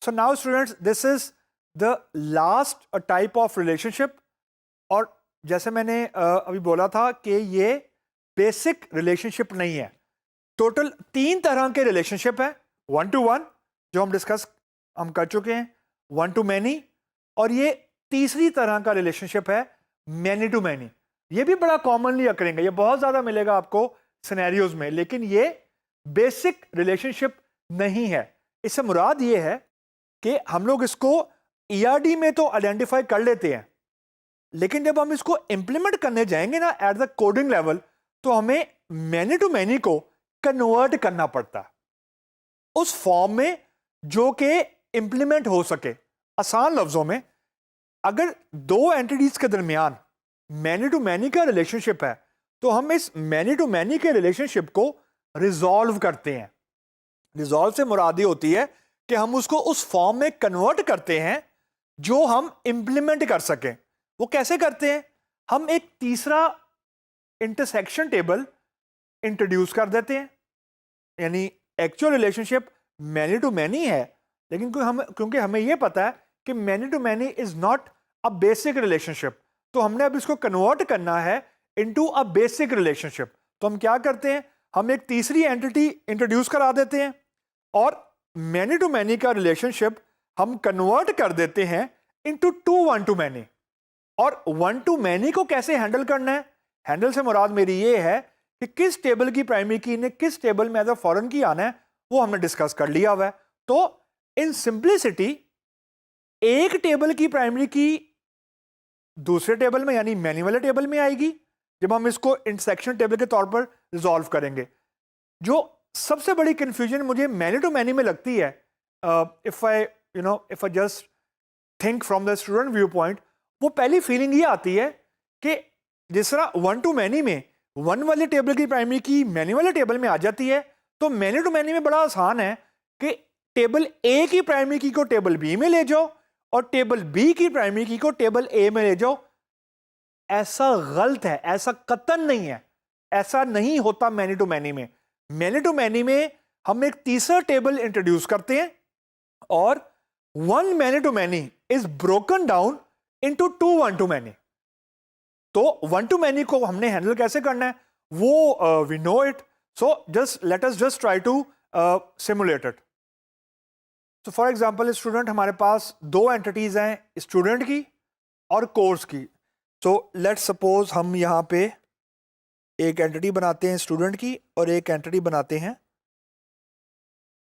So now students, this is the last type of relationship. और जैसे मैंने अभी बोला था कि ये बेसिक रिलेशनशिप नहीं है. टोटल 3 तरह के रिलेशनशिप है. 1 to 1 जो हम कर चुके हैं, 1 to many, और ये तीसरी तरह का रिलेशनशिप है मैनी टू मैनी. ये भी बड़ा कॉमनली अकरेंगे, ये बहुत ज़्यादा मिलेगा आपको सिनेरियोज में, लेकिन ये बेसिक रिलेशनशिप नहीं है. इससे मुराद ये है कि हम लोग इसको ईआरडी में तो आइडेंटिफाई कर लेते हैं, लेकिन जब हम इसको इंप्लीमेंट करने जाएंगे ना एट द कोडिंग लेवल, तो हमें मैनी टू मैनी को कन्वर्ट करना पड़ता है उस फॉर्म में जो कि इंप्लीमेंट हो सके. आसान लफ्जों में, अगर 2 एंटिटीज के दरमियान मैनी टू मैनी का रिलेशनशिप है, तो हम इस मैनी टू मैनी के रिलेशनशिप को रिजॉल्व करते हैं. रिजॉल्व से मुराद ये होती है कि हम उसको उस फॉर्म में कन्वर्ट करते हैं जो हम इंप्लीमेंट कर सकें. वो कैसे करते हैं? हम एक तीसरा इंटरसेक्शन टेबल इंट्रोड्यूस कर देते हैं. यानी actual relationship many to many है, लेकिन क्योंकि हमें यह पता है कि many to many is not a basic relationship, तो हमने अब इसको कन्वर्ट करना है इनटू अ बेसिक रिलेशनशिप. तो हम क्या करते हैं? हम एक तीसरी एंटिटी इंट्रोड्यूस करा देते हैं और मैनी टू मैनी का रिलेशनशिप हम कन्वर्ट कर देते हैं इनटू 2 1 to many. और 1 to many को कैसे हैंडल करना है? हैंडल से मुराद मेरी ये है कि किस टेबल की प्राइमरी की ने किस टेबल में एज अ फॉरेन की आना है, वो हमने डिस्कस कर लिया हुआ है. तो इन सिंप्लिसिटी, एक टेबल की प्राइमरी की दूसरे टेबल में यानी मैनी वाले टेबल में आएगी जब हम इसको इंटरसेक्शन टेबल के तौर पर रिजॉल्व करेंगे. जो सबसे बड़ी कंफ्यूजन मुझे मैनी टू मैनी में लगती है, if I just think from the student view point, वो पहली फीलिंग ये आती है कि जिस तरह 1 to many में 1 वाले टेबल की प्राइमरी की मैनी वाले टेबल में आ जाती है, तो मैनी टू मैनी में बड़ा आसान है कि टेबल ए की प्राइमरी की को टेबल बी में ले जाओ और टेबल बी की प्राइमरी की को टेबल ए में ले जाओ. ऐसा गलत है, ऐसा कतन नहीं है, ऐसा नहीं होता मैनी टू मैनी में. मैनी टू मैनी में हम एक तीसरा टेबल इंट्रोड्यूस करते हैं और 1 many to many is broken down into 2 1 to many. तो 1 to many को हमने हैंडल कैसे करना है वो we know it. So let us just try to simulate it. तो फॉर एग्जांपल स्टूडेंट, हमारे पास 2 एंटिटीज हैं, स्टूडेंट की और कोर्स की. सो लेट्स सपोज हम यहाँ पे एक एंटिटी बनाते हैं स्टूडेंट की और एक एंटिटी बनाते हैं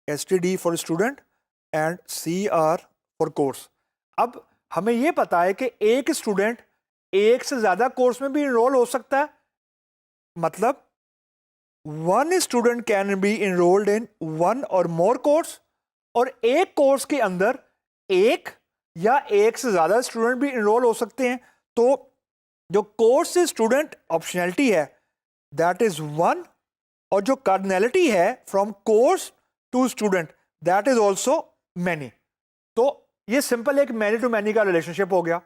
STD for student and CR for course. अब हमें यह पता है कि एक स्टूडेंट एक से ज्यादा कोर्स में भी इनरोल हो सकता है. मतलब 1 student can be enrolled in 1 or more course, और एक कोर्स के अंदर एक या एक से ज्यादा स्टूडेंट भी इनरोल हो सकते हैं. तो जो कोर्स से स्टूडेंट ऑप्शनैलिटी है दैट इज 1, और जो कार्डिनैलिटी है from course to student that is also many. तो ये सिंपल एक मैनी टू मैनी का रिलेशनशिप हो गया.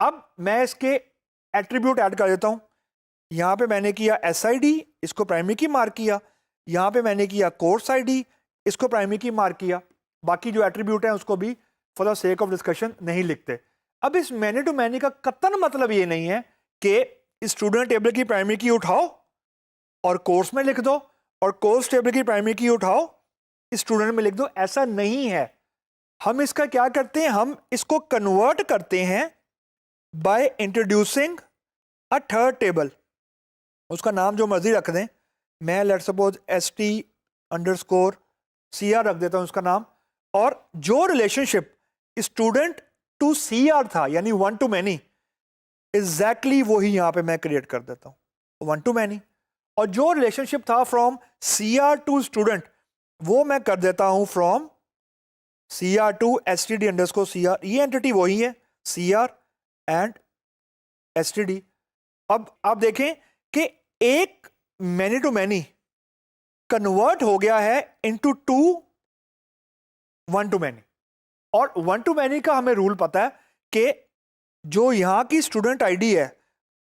अब मैं इसके एट्रीब्यूट ऐड कर देता हूं. यहां पे मैंने किया SID, इसको प्राइमरी की मार्क किया. यहां पे मैंने किया कोर्स ID, इसको प्राइमरी की मार्क किया. बाकी जो एट्रीब्यूट है उसको भी for the sake of discussion नहीं लिखते. अब इस मैनी टू मैनी का कतन मतलब ये नहीं है कि स्टूडेंट टेबल की प्राइमरी की उठाओ और कोर्स में लिख दो, और कोर्स टेबल की प्राइमरी की उठाओ स्टूडेंट में लिख दो. ऐसा नहीं है. हम इसका क्या करते हैं? हम इसको कन्वर्ट करते हैं by introducing a third table. उसका नाम जो मर्जी रख दें. मैं लेट्स सपोज ST_CR रख देता हूं उसका नाम. और जो रिलेशनशिप स्टूडेंट टू CR था यानी 1 to many, एग्जैक्टली वही यहां पे मैं क्रिएट कर देता हूं 1 to many. और जो रिलेशनशिप था फ्रॉम CR टू स्टूडेंट, वो मैं कर देता हूं फ्रॉम CR टू STD_CR. ये एंटिटी वही है, CR एंड STD. अब आप देखें कि एक मैनी टू मैनी कन्वर्ट हो गया है इनटू 2 1 to many. और 1 to many का हमें रूल पता है कि जो यहां की स्टूडेंट ID है,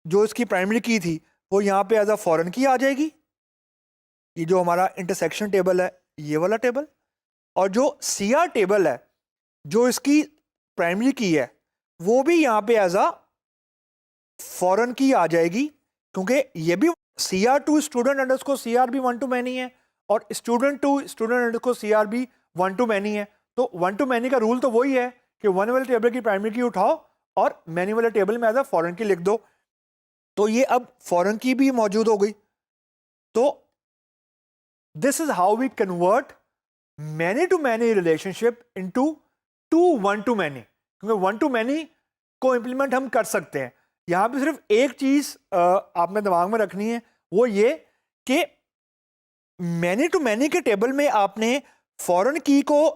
जो इसकी प्राइमरी की थी, वो यहां पे एज अ फॉरेन की आ जाएगी. ये जो हमारा इंटरसेक्शन टेबल है, ये वाला टेबल. और जो CR टेबल है जो इसकी प्राइमरी की है वो भी यहाँ पे एज अ फॉरेन की आ जाएगी, क्योंकि ये भी CR2 स्टूडेंट अंडरस्कोर CR भी वन टू मैनी है और student to student underscore CR भी वन टू मैनी है। तो वन टू मैनी का रूल तो वही है कि वन वाले टेबल की प्राइमरी की उठाओ और मैनी वाले टेबल में एज अ फॉरेन की लिख दो। तो ये अब फॉरेन की भी मौजूद हो गई। तो this is how we convert many to many relationship into two one to many, क्योंकि वन टू मैनी को इंप्लीमेंट हम कर सकते हैं। यहां पे सिर्फ एक चीज आपने दिमाग में रखनी है, वो ये कि मैनी टू मैनी के टेबल में आपने फॉरेन की को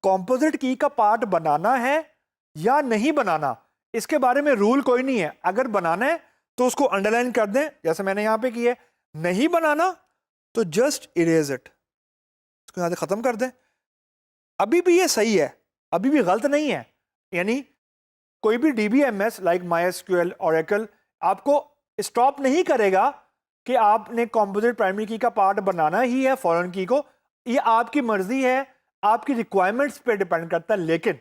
कॉम्पोजिट की का पार्ट बनाना है या नहीं बनाना, इसके बारे में रूल कोई नहीं है। अगर बनाना है तो उसको अंडरलाइन कर दें, जैसे मैंने यहां पे किया है। नहीं बनाना तो जस्ट इरेज इट, इसको यहां से खत्म कर दें। अभी भी ये सही है, अभी भी गलत नहीं है। यानी कोई भी DBMS लाइक MySQL, Oracle आपको स्टॉप नहीं करेगा कि आपने कॉम्पोजिट प्राइमरी की का पार्ट बनाना ही है फॉरेन की को। ये आपकी मर्जी है, आपकी रिक्वायरमेंट्स पे डिपेंड करता है। लेकिन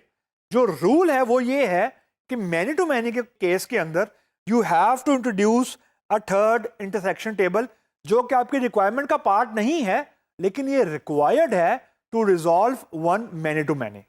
जो रूल है वो ये है कि मैनी टू मैनी के केस के अंदर you have to introduce a third intersection table, जो कि आपकी रिक्वायरमेंट का पार्ट नहीं है, लेकिन ये रिक्वायर्ड है to resolve one many to many.